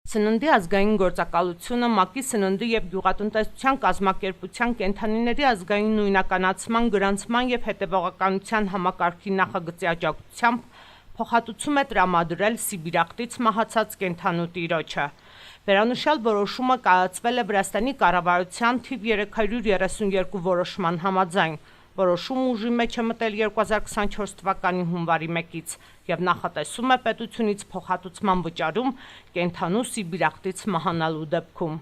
Սննդի ազգային գործակալությունը ՄԱԿ-ի սննդի և գյուղատնտեսության կազմակերպության կենդանիների ազգային նույնականացման, գրանցման և հետևողականության համակարգի նախագծի աջակցությամբ փոխհատուցում է տրամադրել Սիբիրախտից մահացած կենդանու տիրոջը։ Վերանշյալ որոշումը կայացվել է Վրաստանի կառավարության թիվ 332 որոշման համաձայն։ Որոշումը ուժի մեջ է մտել 2024 թվականի հունվարի 1-ից և նախատեսում է պետությունից փոխհատուցման վճարում կենդանու Սիբիրախտից մահանալու դեպքում։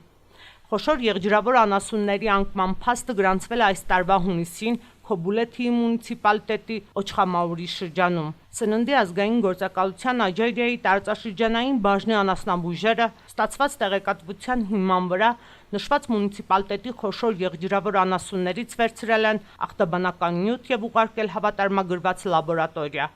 Խոշոր եղջյուրավոր անասունների անկման փաստը գրանցվել է այս տարվա հունիսին Քոբուլեթիի մունիցիպալիտետի Օչխամաուրի շրջանում։ Սննդի ազգային գործակալության Աջայրիայի տարածաշրջանային բաժնի անասնաբույժերը ստացված տեղեկատվության հիման վրա նշված մունիցիպալիտետի խոշոր եղջյուրավոր անասուններից վերցրել են ախտաբանական նյութ և ուղարկել հավատարմագրված լաբորատորիա։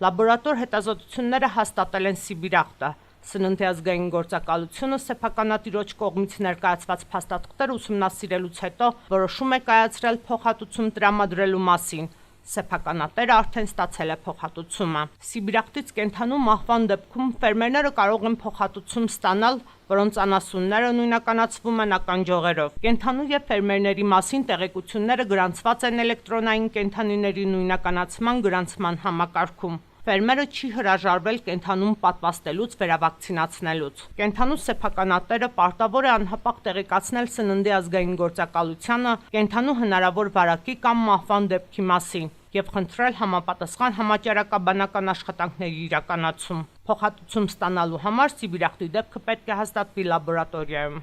Լաբորատոր հետազոտությունները հաստատել են Սիբիրախտը։ Սննդի ազգային գործակալությունը սեփականատիրոջ կողմից ներկայացված փաստաթղթեր ուսումնասիրելուց հետո որոշում է կայացրել փոխհատուցում տրամադրելու մասին։ Սեփականատերը արդեն ստացել է փոխհատուցումը։ Սիբիրախտից կենդանու մահվան դեպքում ֆերմերները կարող են փոխհատուցում ստանալ, որոնց անասունները նույնականացվում են ականջողերով։ Կենդանու և ֆերմերների մասին տեղեկությունները գրանցված են էլեկտրոնային կենդանիների նույնականացման գրանցման համակարգում։ Ֆերմերը չի հրաժարվել կենդանուն պատվաստելուց վերավակցինացնելուց։ Կենդանու սեփականատերը պարտավոր է անհապաղ տեղեկացնել սննդի ազգային գործակալությանը կենդանու հնարավոր վարակի կամ մահվան դեպքի մասին և խնդրել համապատասխան համաճարակաբանական աշխատանքների իրականացում։ Փոխհատուցում ստանալու համար Սիբիրախտի դեպքը պետք է հաստատվի լաբորատորիայում։